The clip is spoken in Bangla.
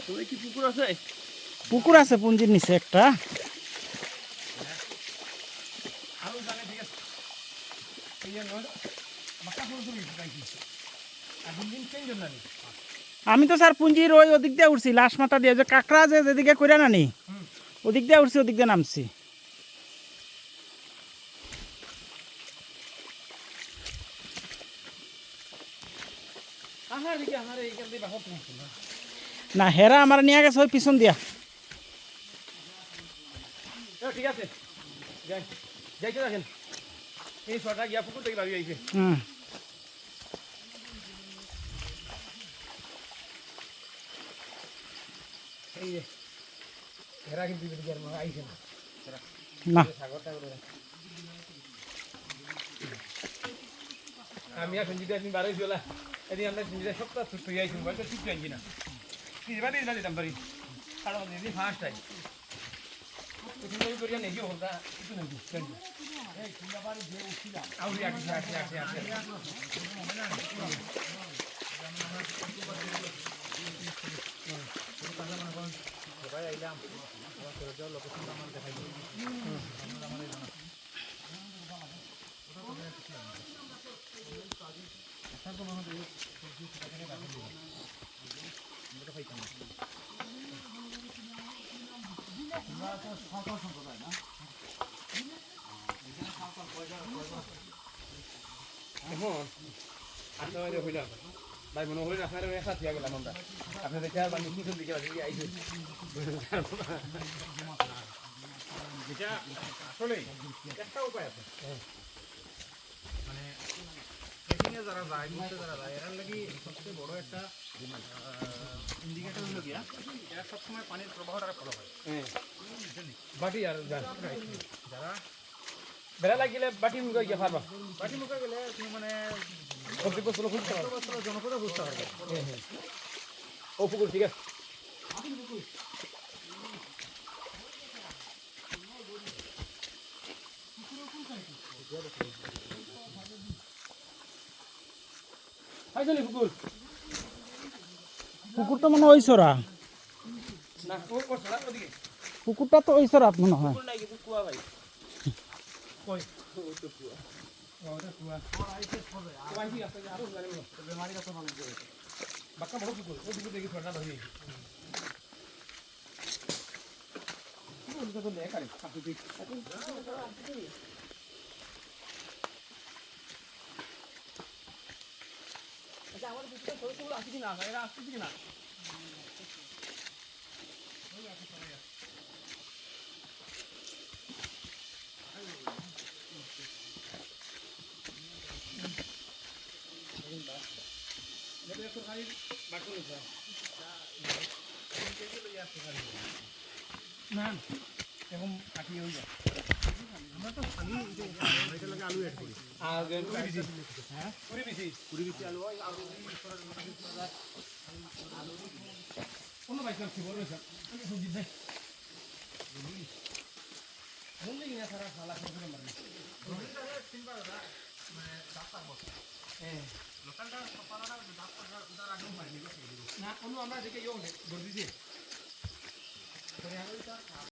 তোদের কি পুকুর আছে? পুকুর আছে পুঞ্জির নিচে একটা। আমি তো স্যার পুঞ্জির ওই ওদিক দিয়ে উঠছি, লাশ মাথা দিয়ে যে কাঁকড়া যে যেদিকে করে নানি ওদিক দিয়ে উঠছি, ওদিক দিয়ে নামছি। না হেরা আমার নিয়ে গেছে ওই পিছন দিয়া। ঠিক আছে, যাইতে দেখেন এই ছটা গিয়া পুকুর থেকে ভাবি আইছে। এই যে হেরা কিন্তু আইছে না না সাগরটা করে আমি এখন যদি আপনি বারোই চলা এদিন আমরা নিজেরা সপ্তাহ ছুট হয়ে আইছি মোবাইলটা ঠিক আইছি না বাড়ি দিতাম পারি কারণ এদিন ফার্স্ট টাইম করিয়া নেই হলটা কিছু নেই এখন আপনার হইলাম ভাই মনে হইল আপনার একসাথে গেলাম আমরা আপনি দেখে আর বানি কিছু দিকে আইসে যেটা আসলে একটা উপায় আছে মানে ট্রেকিংয়ে যারা যায় ঘুরতে যারা যায় এর লাগি সবচেয়ে বড় একটা ইন্ডিকেটর হলো গিয়া এরা সবসময় পানির প্রবাহটা ফলো হয় বাটি আর যারা বেড়া লাগিলে বাটি মুখে গিয়ে পারবা বাটি মুখে গেলে তুমি মানে জনপদে বুঝতে পারবে ও পুকুর ঠিক আছে পুকুর পুকুর তো মনে হয় ওই সরা, না ওদিকে পুকুরটা তো ওই সরা মনে হয়। নাই কিন্তু কুয়া ভাই কই ও তো কুয়া ওটা কুয়া আর আইছে ফলে আর আইছে আছে আরো জানি না বেমারি কথা ভালো করে বাক্কা বড় পুকুর ওই পুকুর দেখি ছোটটা ধরে ওটা তো লেখা রে কাকু ঠিক আচ্ছা আমার পুকুরটা ছোট ছোট আছে কি না এরা আসছে কি না না এখন কাটিয়ে হয়ে যায় আমরা তো খালি এটা লাগে আলু এড করি আর পুরি বিচি আলু হয় আর অন্য বাইক কি বলবে স্যার সবজি দেয় বললি না সারা সালা করে মারবে তিনবার মানে 4 বছর হ্যাঁ লোকালটা সপারাটা 10 টাকা উদার আগেও পাইনি না কোনো আমরা দেখে ইও গর্দিছে